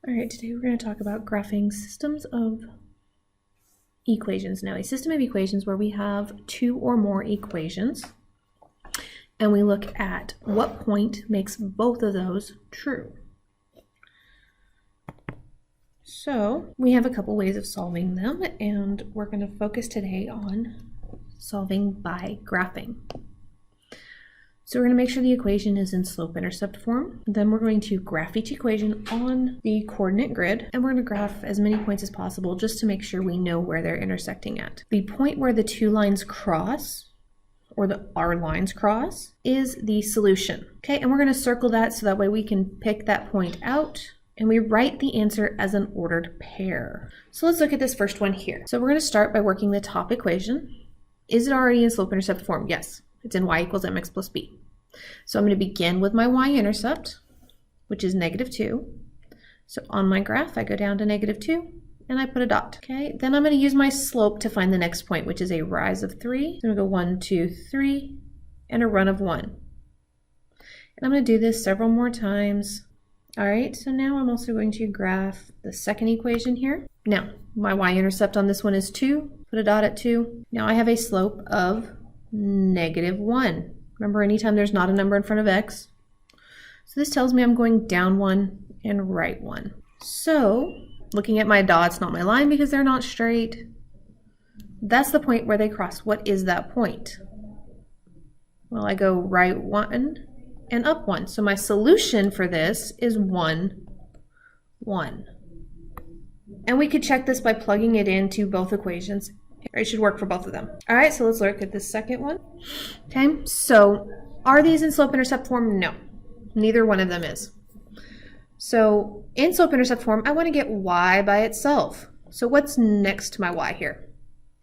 All right, today we're going to talk about graphing systems of equations. Now, a system of equations where we have two or more equations, and we look at what point makes both of those true. So we have a couple ways of solving them, and we're going to focus today on solving by graphing. So we're going to make sure the equation is in slope-intercept form. Then we're going to graph each equation on the coordinate grid, and we're going to graph as many points as possible just to make sure we know where they're intersecting at. The point where the two lines cross, or our lines cross, is the solution. Okay, and we're going to circle that so that way we can pick that point out, and we write the answer as an ordered pair. So let's look at this first one here. So we're going to start by working the top equation. Is it already in slope-intercept form? Yes. It's in y equals mx plus b. So I'm going to begin with my y-intercept, which is -2. So on my graph, I go down to -2, and I put a dot. Okay, then I'm going to use my slope to find the next point, which is a rise of 3. So I'm going to go 1, 2, 3, and a run of 1. And I'm going to do this several more times. All right, so now I'm also going to graph the second equation here. Now, my y-intercept on this one is 2. Put a dot at 2. Now I have a slope of -1. Remember, anytime there's not a number in front of x. So this tells me I'm going down 1 and right 1. So looking at my dots, not my line because they're not straight, that's the point where they cross. What is that point? Well, I go right 1 and up 1. So my solution for this is 1, 1. And we could check this by plugging it into both equations. It should work for both of them. All right, so let's look at the second one. Okay, so are these in slope-intercept form? No, neither one of them is. So in slope-intercept form, I want to get y by itself. So what's next to my y here?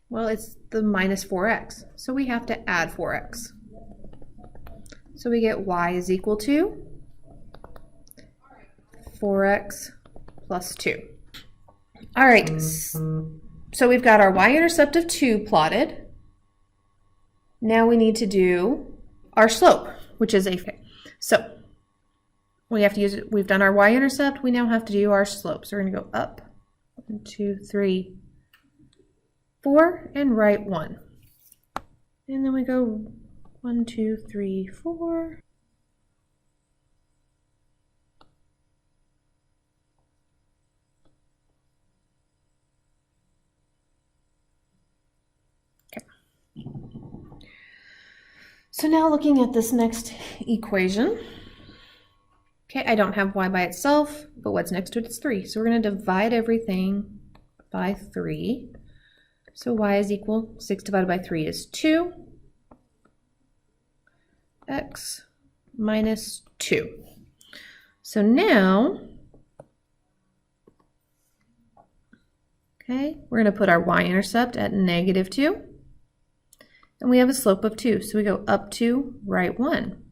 Well, it's the -4x. So we have to add 4x. So we get y is equal to 4x plus 2. All right. So we've got our y-intercept of 2 plotted. Now we need to do our slope, which is a. So we have to use it. We've done our y-intercept. We now have to do our slope. So we're going to go up 1, 2, 3, 4, and right 1. And then we go 1, 2, 3, 4. So now looking at this next equation, okay, I don't have y by itself, but what's next to it is 3. So we're going to divide everything by 3. So y is equal, 6 divided by 3 is 2, x minus 2. So now, okay, we're going to put our y-intercept at -2. And we have a slope of 2, so we go up 2, right 1.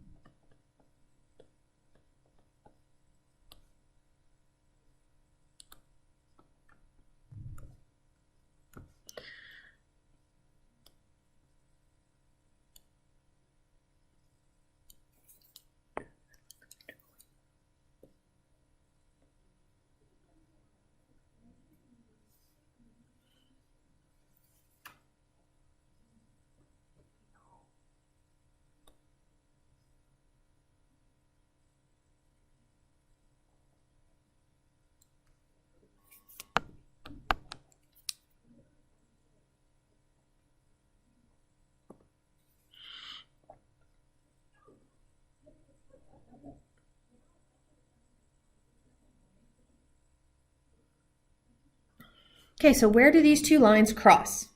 Okay, so where do these two lines cross?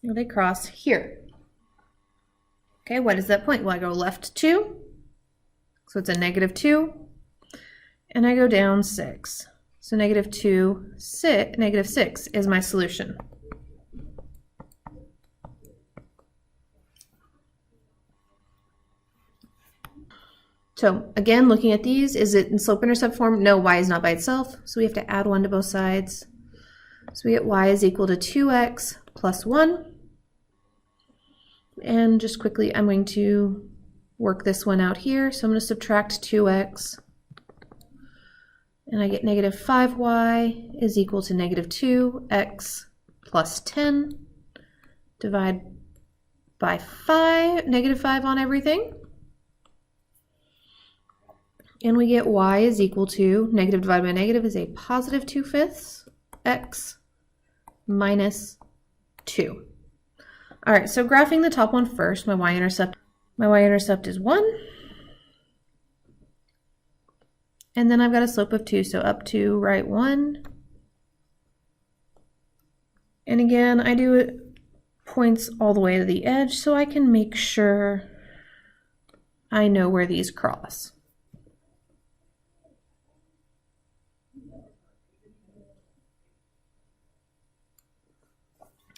Well, they cross here. Okay, what is that point? Well, I go left 2, so it's a -2, and I go down 6. So -6 is my solution. So again, looking at these, is it in slope-intercept form? No, y is not by itself, so we have to add 1 to both sides. So we get y is equal to 2x plus 1. And just quickly, I'm going to work this one out here. So I'm going to subtract 2x And I get negative 5y is equal to negative 2x plus 10. Divide by 5, negative 5 on everything. And we get y is equal to, negative divided by negative is a positive 2/5 x minus 2. All right, so graphing the top one first, my y-intercept is 1. And then I've got a slope of 2, so up 2, right 1. And again, I do it points all the way to the edge so I can make sure I know where these cross.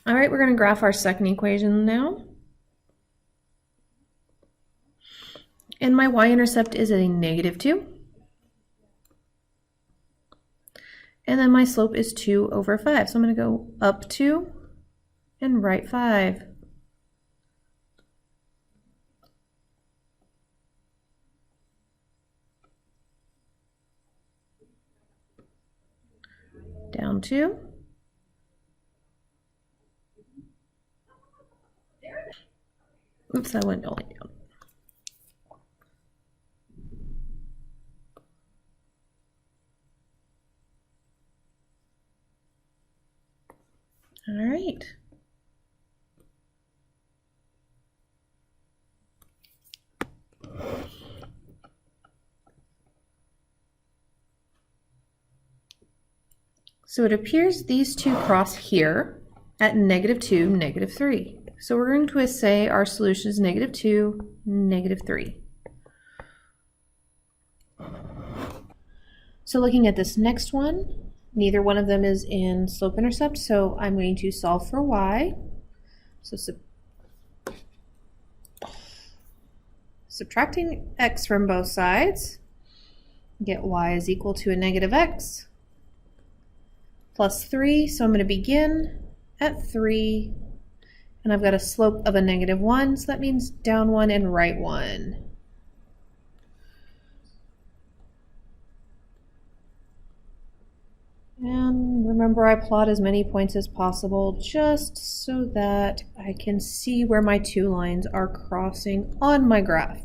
All right, we're going to graph our second equation now. And my y-intercept is a negative 2. And then my slope is 2 over 5. So I'm going to go up 2 and right 5. Down 2. Oops, I went all the way down. All right. So it appears these two cross here at negative 2, negative 3. So we're going to say our solution is negative 2, negative 3. So looking at this next one, neither one of them is in slope-intercept, so I'm going to solve for y. So subtracting x from both sides, get y is equal to a negative x plus 3. So I'm going to begin at 3, and I've got a slope of a negative 1, so that means down 1 and right 1. And remember, I plot as many points as possible just so that I can see where my two lines are crossing on my graph.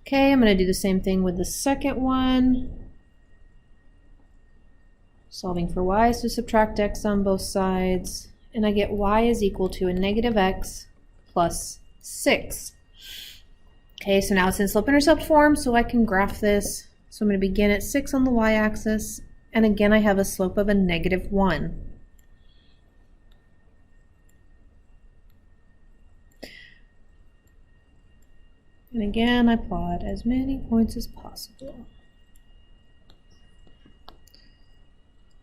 Okay, I'm going to do the same thing with the second one. Solving for y, so subtract x on both sides, and I get y is equal to a negative x plus 6. Okay, so now it's in slope-intercept form, so I can graph this. So I'm going to begin at 6 on the y-axis, and again I have a slope of a negative 1. And again, I plot as many points as possible.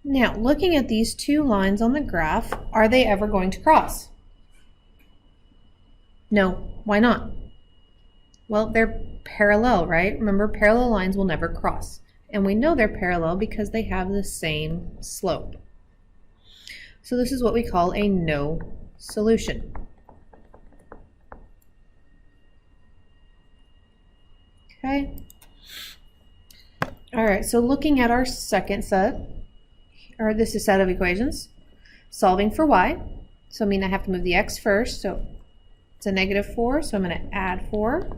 Now, looking at these two lines on the graph, are they ever going to cross? No. Why not? Well, they're parallel, right? Remember, parallel lines will never cross. And we know they're parallel because they have the same slope. So this is what we call a no solution. Okay. All right, so looking at our second set, or this is a set of equations, solving for y. So I mean I have to move the x first, so it's a negative 4, so I'm going to add 4.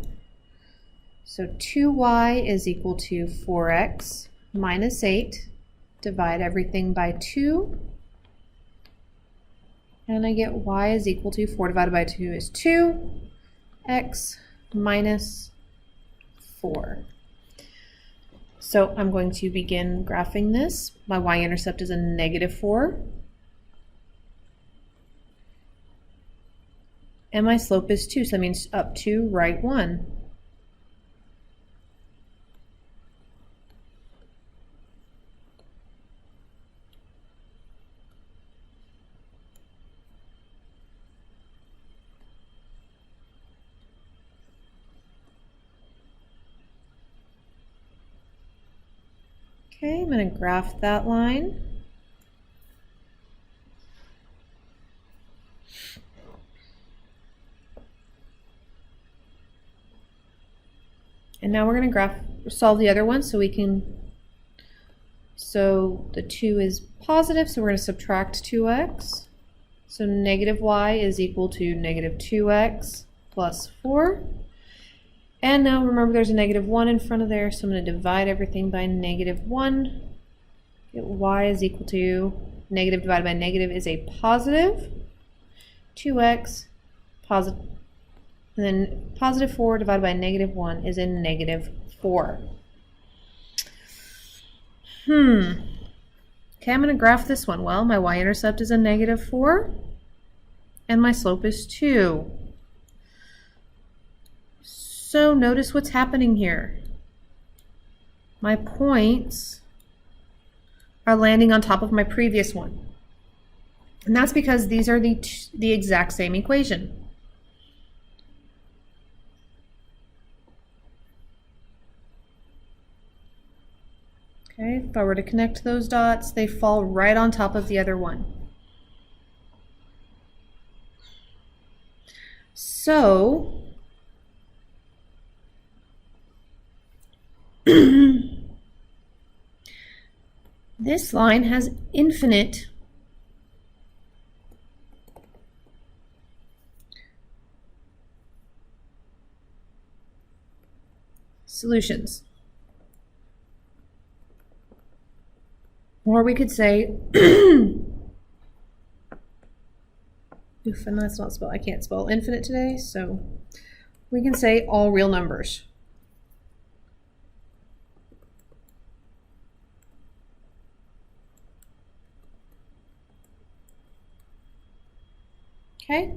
So 2y is equal to 4x minus 8. Divide everything by 2. And I get y is equal to 4 divided by 2 is 2. X minus 4. So I'm going to begin graphing this. My y-intercept is a negative 4. And my slope is 2, so that means up 2, right 1. Okay, I'm going to graph that line. And now we're going to solve the other one so we can, so the 2 is positive, so we're going to subtract 2x. So negative y is equal to negative 2x plus 4. And now remember there's a negative 1 in front of there, so I'm going to divide everything by negative 1. Get y is equal to negative divided by negative is a positive 2x, positive, and then positive 4 divided by negative 1 is a negative 4. Okay, I'm going to graph this one. Well, my y-intercept is a negative 4, and my slope is 2. So notice what's happening here. My points are landing on top of my previous one. And that's because these are the exact same equation. Okay, if I were to connect those dots, they fall right on top of the other one. So, this line has infinite solutions. Or we could say, oof, and that's not spelled, I can't spell infinite today, so we can say all real numbers. Okay.